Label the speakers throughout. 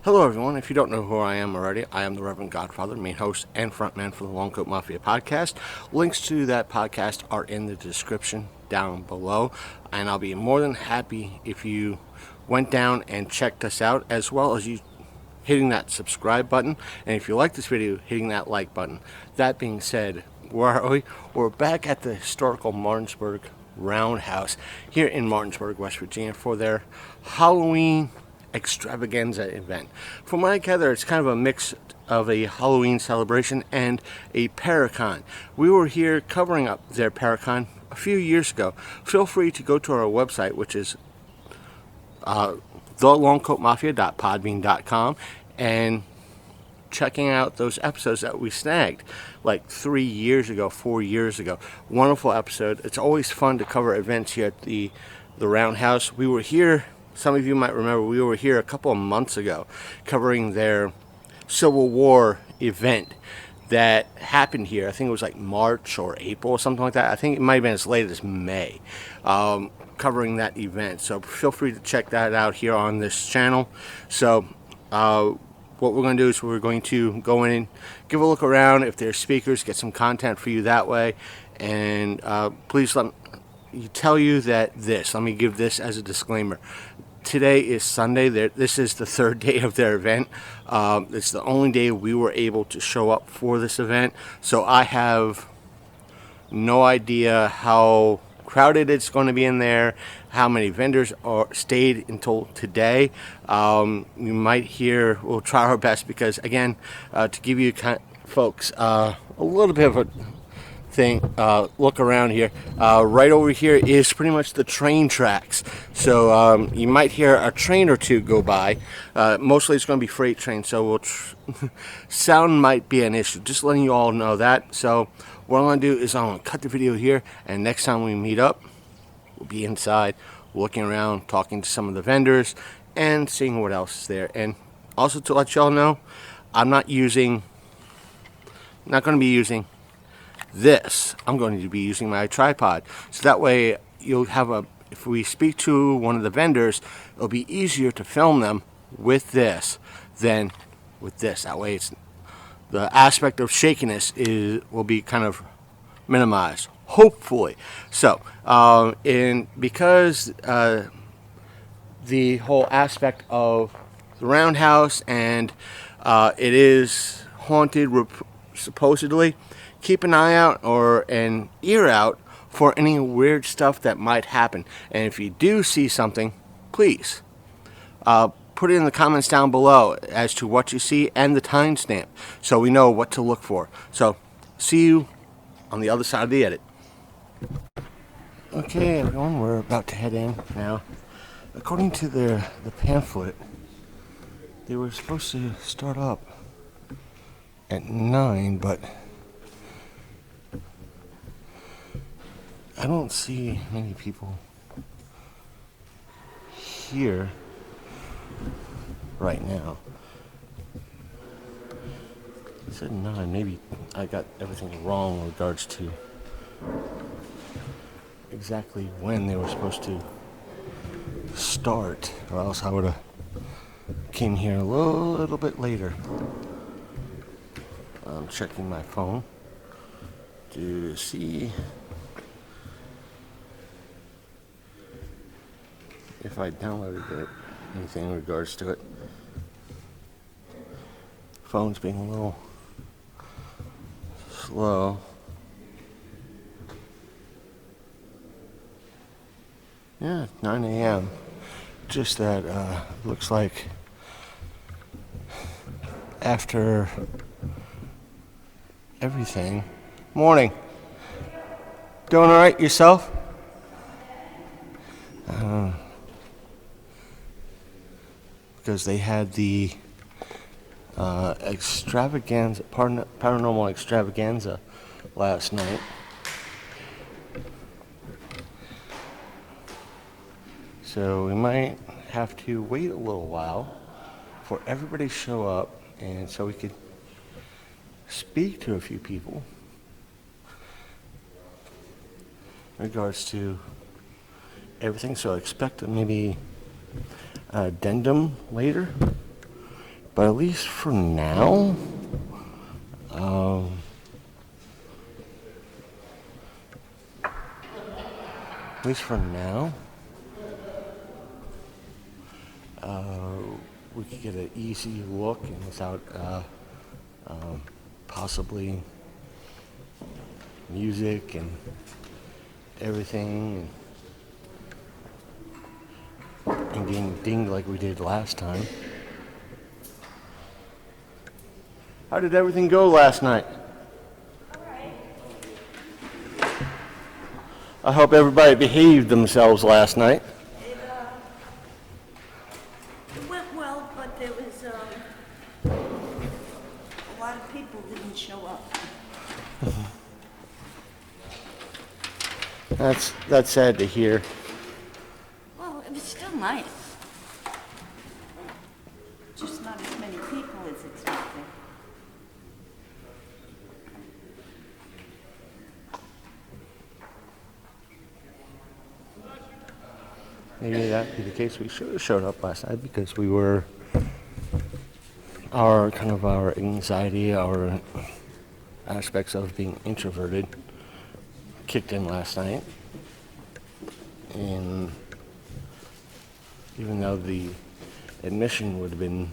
Speaker 1: Hello, everyone. If you don't know who I am already, I am the Reverend Godfather, main host and frontman for the Long Coat Mafia podcast. Links to that podcast are in the description down below, and I'll be more than happy if you went down and checked us out, as well as you hitting that subscribe button, and if you like this video, hitting that like button. That being said, where are we? We're back at the historical Martinsburg Roundhouse here in Martinsburg, West Virginia, for their Halloween Extravaganza event. From what I gather, it's kind of a mix of a Halloween celebration and a Paracon. We were here covering up their Paracon a few years ago. Feel free to go to our website, which is thelongcoatmafia.podbean.com, and checking out those episodes that we snagged like 3 years ago, 4 years ago. Wonderful episode. It's always fun to cover events here at the Roundhouse. We were here, some of you might remember, we were here a couple of months ago covering their Civil War event that happened here. I think it was like March or April or something like that. I think it might have been as late as May, covering that event. So feel free to check that out here on this channel. So what we're going to do is we're going to go in and give a look around. If there's speakers, get some content for you that way. And please let me tell you that let me give this as a disclaimer. Today is Sunday. This is the third day of their event. It's the only day we were able to show up for this event. So I have no idea how crowded it's going to be in there, how many vendors stayed until today. You might hear, we'll try our best, because again, to give you folks a little bit of a thing, look around here. Right over here is pretty much the train tracks. So you might hear a train or two go by. Mostly it's going to be freight trains, so sound might be an issue. Just letting you all know that. So what I'm going to do is I'm going to cut the video here, and next time we meet up, we'll be inside, looking around, talking to some of the vendors, and seeing what else is there. And also to let y'all know, I'm not going to be using this. I'm going to be using my tripod, so that way you'll have if we speak to one of the vendors, it'll be easier to film them with this than with this. That way the aspect of shakiness will be kind of minimized, hopefully. So and because the whole aspect of the Roundhouse, and it is haunted supposedly, keep an eye out or an ear out for any weird stuff that might happen. And if you do see something, please put it in the comments down below as to what you see and the timestamp, so we know what to look for. So see you on the other side of the edit. Okay, everyone, we're about to head in now. According to the pamphlet, they were supposed to start up at 9, but I don't see many people here right now. It said 9. Maybe I got everything wrong in regards to exactly when they were supposed to start, or else I would have came here a little bit later. I'm checking my phone to see if I downloaded anything in regards to it. Phone's being a little slow. Yeah, 9 a.m. Just that looks like after everything. Morning. Doing all right yourself? Because they had the extravaganza, paranormal extravaganza last night. So we might have to wait a little while for everybody to show up, and so we could speak to a few people in regards to everything. So expect maybe an addendum later But at least for now, um, at least for now, we could get an easy look and without possibly music and everything and getting dinged like we did last time. How did everything go last night?
Speaker 2: All right.
Speaker 1: I hope everybody behaved themselves last night.
Speaker 2: It went well, but there was a lot of people didn't show up.
Speaker 1: That's sad to hear.
Speaker 2: Well, it was still nice. Just not as many people as expected.
Speaker 1: Maybe that'd be the case. We should have showed up last night because we were our anxiety, our aspects of being introverted kicked in last night. And even though the admission would have been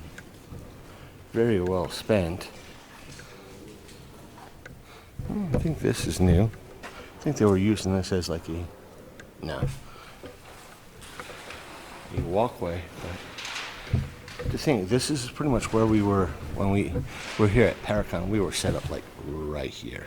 Speaker 1: very well spent, I think this is new. I think they were using this as like a walkway. But to think, this is pretty much where we were when we were here at Paracon. We were set up like right here.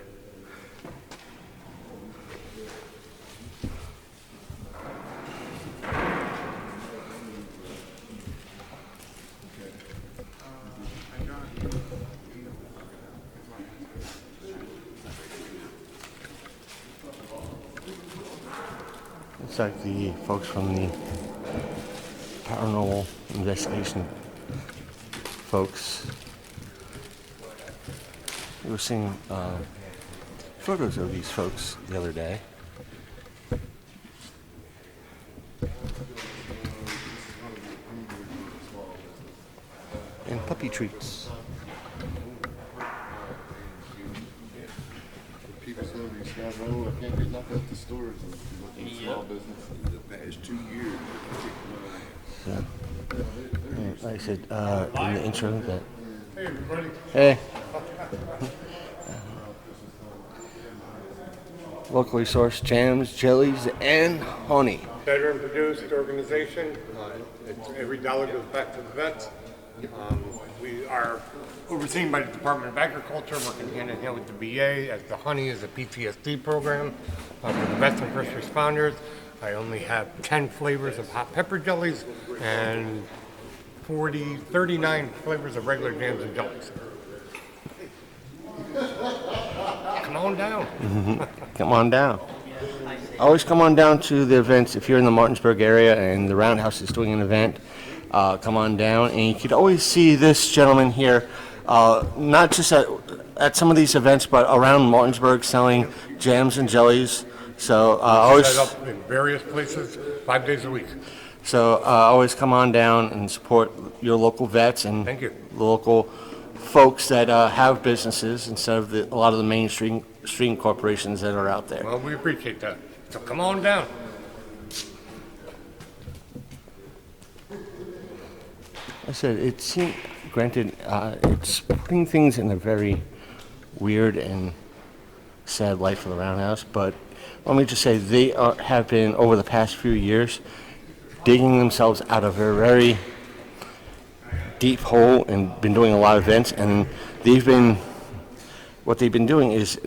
Speaker 1: It's like the folks from the paranormal investigation folks. We were seeing photos of these folks the other day. And puppy treats.
Speaker 3: People say these guys, oh, I can't get nothing at the stores. And small business in the past 2 years.
Speaker 1: Yeah. And like I said in the intro that.
Speaker 3: Hey, everybody.
Speaker 1: Hey. Locally sourced jams, jellies, and honey.
Speaker 4: Veteran-produced organization. Every dollar goes back to the vets. We are overseen by the Department of Agriculture, working hand in hand with the VA, as the honey is a PTSD program for the vets and first responders. I only have 10 flavors of hot pepper jellies and 39 flavors of regular jams and jellies. Come on down.
Speaker 1: Come on down. Always come on down to the events if you're in the Martinsburg area and the Roundhouse is doing an event. Come on down, and you could always see this gentleman here, not just at some of these events, but around Martinsburg selling jams and jellies. So always
Speaker 4: Set up in various places 5 days a week.
Speaker 1: So always come on down and support your local vets and
Speaker 4: Thank you.
Speaker 1: the local folks that have businesses instead of a lot of the mainstream corporations that are out there.
Speaker 4: Well, we appreciate that. So come on down.
Speaker 1: I said it seemed, granted, it's putting things in a very weird and sad light for the Roundhouse, but let me just say they have been, over the past few years, digging themselves out of a very deep hole and been doing a lot of events, and what they've been doing is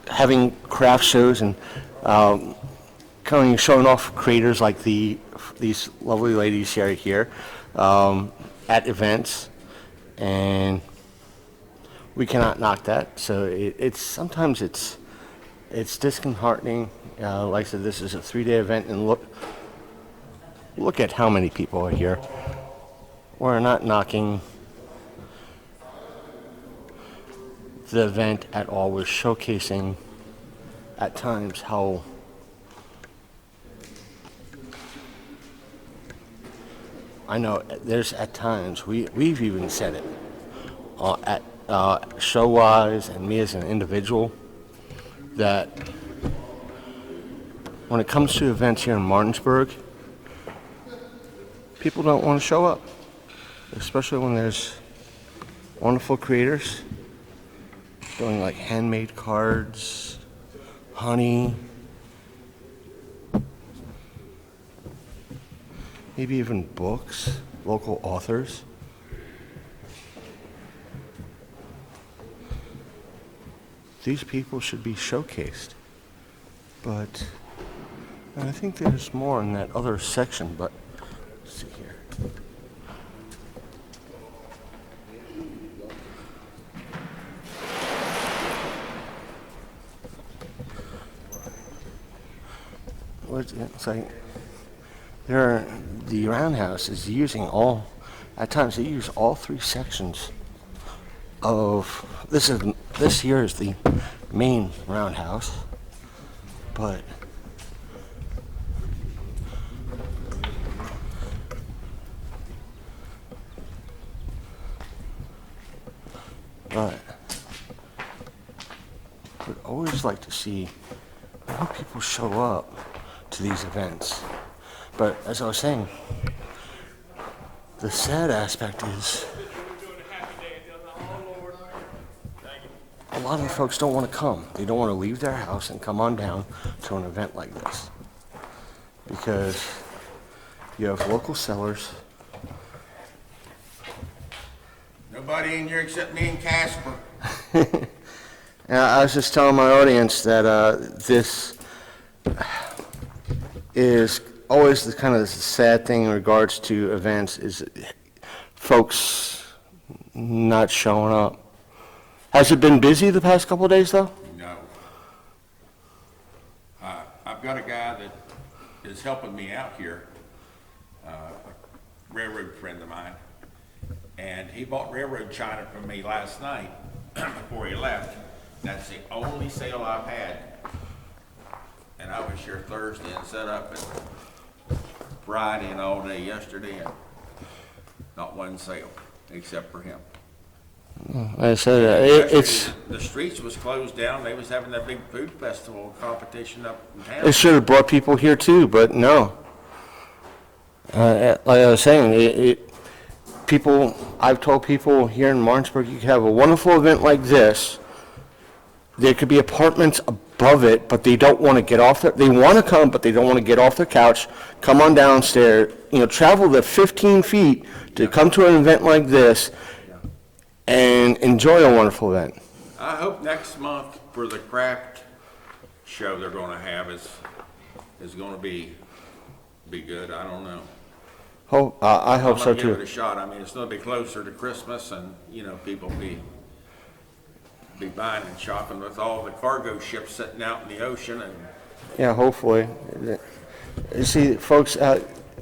Speaker 1: having craft shows and showing off creators like these lovely ladies here at events, and we cannot knock that. So it's sometimes it's disheartening. Like I said, this is a 3-day event, and look at how many people are here. We're not knocking the event at all. We're showcasing at times how I know there's at times, we've even said it, at show-wise and me as an individual, that when it comes to events here in Martinsburg, people don't want to show up, especially when there's wonderful creators doing like handmade cards, honey, maybe even books, local authors. These people should be showcased. But and I think there's more in that other section, but let's see here. It's like the Roundhouse is using at times they use all three sections of this here is the main Roundhouse, but I would always like to see more people show up to these events. But as I was saying, the sad aspect is a lot of the folks don't want to come. They don't want to leave their house and come on down to an event like this. Because you have local sellers.
Speaker 5: Nobody in here except me and Casper.
Speaker 1: I was just telling my audience that this is always the kind of sad thing in regards to events is folks not showing up. Has it been busy the past couple of days, though?
Speaker 5: No. I've got a guy that is helping me out here, a railroad friend of mine, and he bought railroad china from me last night before he left. That's the only sale I've had. And I was here Thursday and set up and Friday and all day yesterday, and not one sale except for him.
Speaker 1: Like I said, it's
Speaker 5: The streets was closed down. They was having that big food festival competition up in town.
Speaker 1: it should have brought people here too, but no. Like I was saying, I've told people here in Martinsburg, you could have a wonderful event like this. There could be apartments above it, but they don't want to get off they want to come, but they don't want to get off their couch, come on downstairs, travel the 15 feet to come to an event like this and enjoy a wonderful event.
Speaker 5: I hope next month for the craft show they're going to have is going to be good. I don't know.
Speaker 1: I hope so
Speaker 5: I'm gonna give it
Speaker 1: too.
Speaker 5: a shot. I mean, it's going to be closer to Christmas, and people be buying and shopping with all the cargo ships sitting out in the ocean. And
Speaker 1: Yeah, hopefully. You see, folks,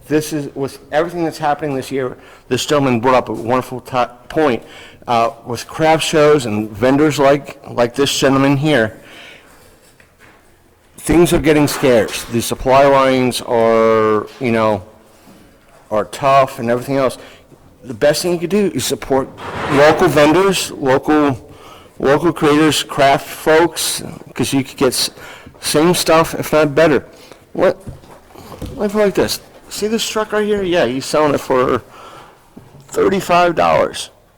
Speaker 1: this is with everything that's happening this year. This gentleman brought up a wonderful point with craft shows and vendors like this gentleman here. Things are getting scarce. The supply lines are tough and everything else. The best thing you can do is support local vendors, local creators, craft folks, because you could get same stuff, if not better. Let me put it like this. See this truck right here? Yeah, he's selling it for $35.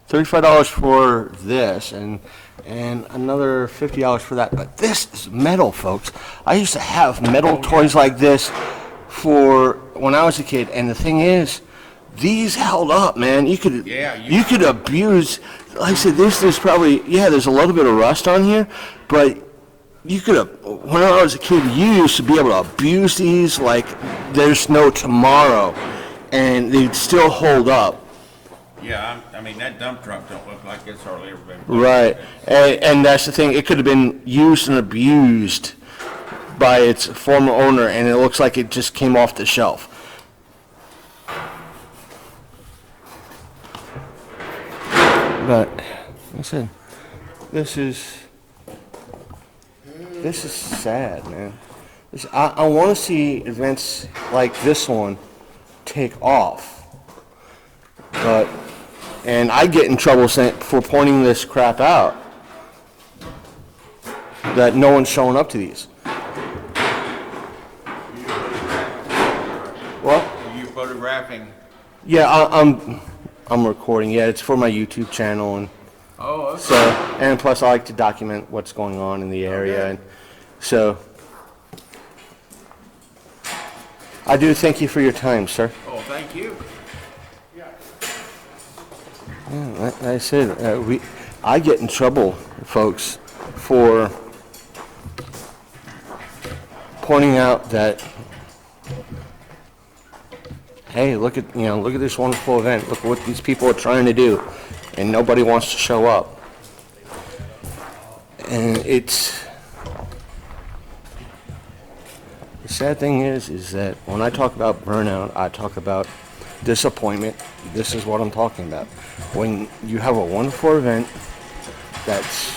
Speaker 1: $35 for this, and another $50 for that. But this is metal, folks. I used to have metal toys like this for when I was a kid, and the thing is, these held up, man. You could abuse. Like I said, there's probably there's a little bit of rust on here, but you could have. When I was a kid, you used to be able to abuse these like there's no tomorrow, and they'd still hold up.
Speaker 5: yeah, I mean that dump truck don't look like it's hardly ever been.
Speaker 1: Right, and that's the thing. It could have been used and abused by its former owner, and it looks like it just came off the shelf. But like I said, this is sad, man. I want to see events like this one take off, And I get in trouble for pointing this crap out, that no one's showing up to these. What?
Speaker 5: Are you photographing?
Speaker 1: Yeah, I'm recording. Yeah, it's for my YouTube channel, and
Speaker 5: Oh, okay.
Speaker 1: so, and plus I like to document what's going on in the area, and so I do thank you for your time, sir.
Speaker 5: Oh, thank you.
Speaker 1: Yeah, like I said, I get in trouble, folks, for pointing out that, hey, look at this wonderful event. Look what these people are trying to do, and nobody wants to show up. And the sad thing is that when I talk about burnout, I talk about disappointment. This is what I'm talking about. When you have a wonderful event that's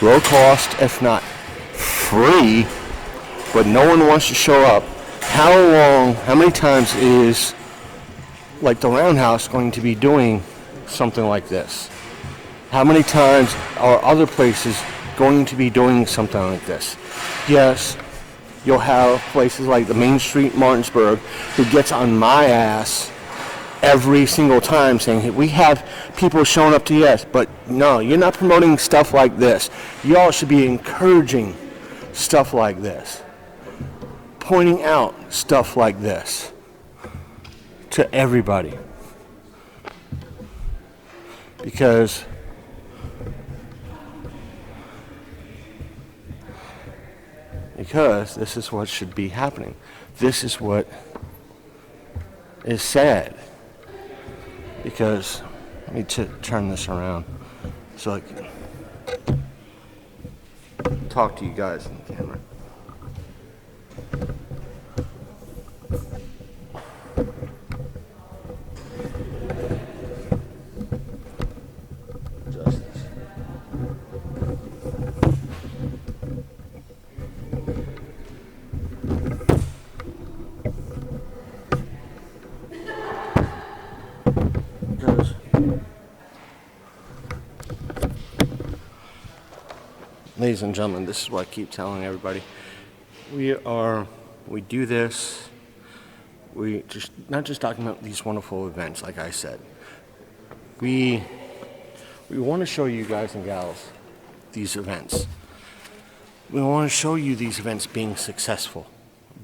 Speaker 1: low cost, if not free, but no one wants to show up, how many times is like the Roundhouse going to be doing something like this? How many times are other places going to be doing something like this? Yes, you'll have places like the Main Street Martinsburg who gets on my ass every single time saying, hey, we have people showing up to yes, but no, you're not promoting stuff like this. Y'all should be encouraging stuff like this, pointing out stuff like this to everybody, because this is what should be happening. This is what is sad. Because, let me turn this around so I can talk to you guys on the camera. Justice. Because ladies and gentlemen, this is what I keep telling everybody. We do this. We just not just talking about these wonderful events, like I said. We want to show you guys and gals these events. We want to show you these events being successful.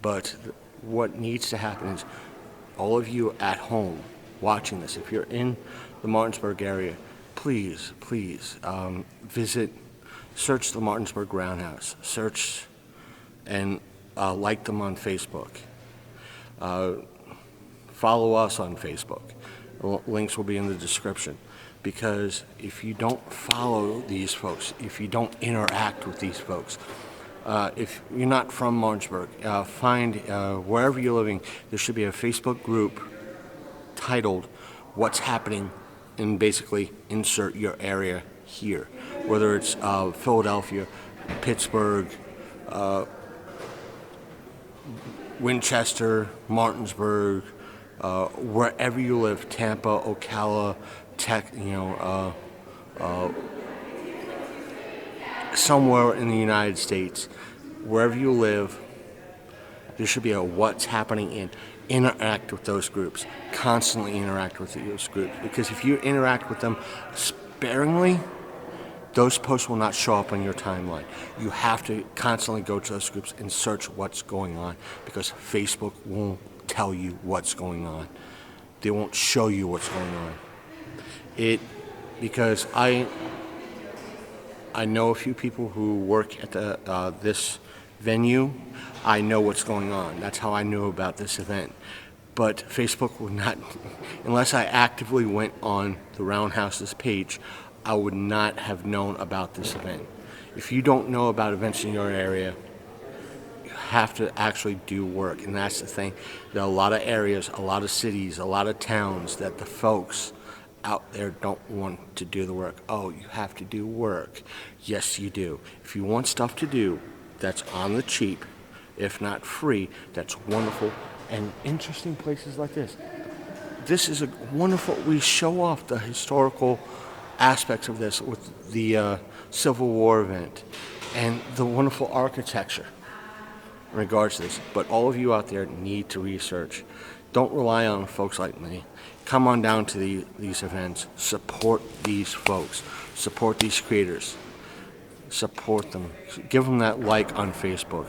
Speaker 1: But what needs to happen is all of you at home watching this, if you're in the Martinsburg area, please visit, search the Martinsburg Roundhouse, search and like them on Facebook. Follow us on Facebook. Links will be in the description. Because if you don't follow these folks, if you don't interact with these folks, if you're not from Martinsburg, find wherever you're living, there should be a Facebook group titled What's Happening, and basically insert your area here, whether it's Philadelphia, Pittsburgh, Winchester, Martinsburg, wherever you live, Tampa, Ocala, somewhere in the United States, wherever you live, there should be a what's happening in. Interact with those groups. Constantly interact with those groups. Because if you interact with them sparingly, those posts will not show up on your timeline. You have to constantly go to those groups and search what's going on, because Facebook won't tell you what's going on. They won't show you what's going on. Because I know a few people who work at this venue. I know what's going on. That's how I knew about this event. But Facebook would not, unless I actively went on the Roundhouse's page, I would not have known about this event. If you don't know about events in your area, you have to actually do work. And that's the thing. There are a lot of areas, a lot of cities, a lot of towns that the folks out there don't want to do the work. Oh, you have to do work. Yes, you do. If you want stuff to do that's on the cheap, if not free, that's wonderful. And interesting places like this. this is a wonderful, we show off the historical aspects of this with the Civil War event and the wonderful architecture in regards to this. But all of you out there need to research. Don't rely on folks like me. Come on down to these events. Support these folks. Support these creators. Support them. Give them that like on Facebook.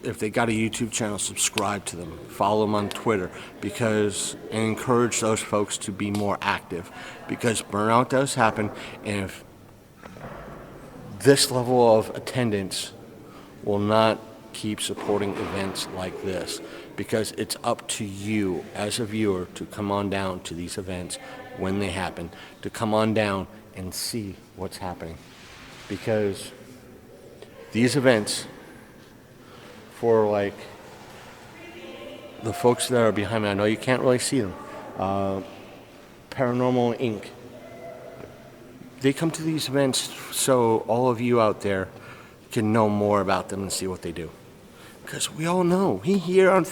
Speaker 1: If they got a YouTube channel, subscribe to them. Follow them on Twitter, and encourage those folks to be more active, because burnout does happen, and if this level of attendance will not keep supporting events like this, because it's up to you as a viewer to come on down to these events when they happen, to come on down and see what's happening, because these events, for like the folks that are behind me, I know you can't really see them, Paranormal Inc. They come to these events so all of you out there can know more about them and see what they do. Because we all know, we here on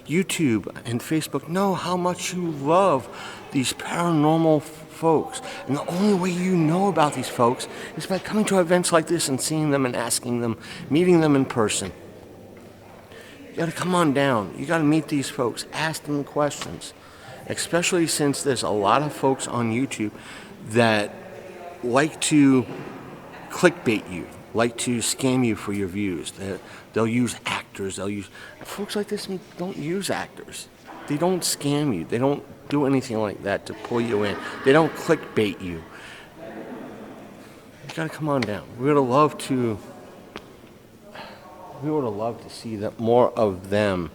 Speaker 1: YouTube and Facebook know how much you love these paranormal folks. And the only way you know about these folks is by coming to events like this and seeing them and asking them, meeting them in person. You gotta come on down. You gotta meet these folks, ask them questions. Especially since there's a lot of folks on YouTube that like to clickbait you, like to scam you for your views. They'll use actors, folks like this don't use actors. They don't scam you. They don't do anything like that to pull you in. They don't clickbait you. You gotta come on down. We would love to see more of them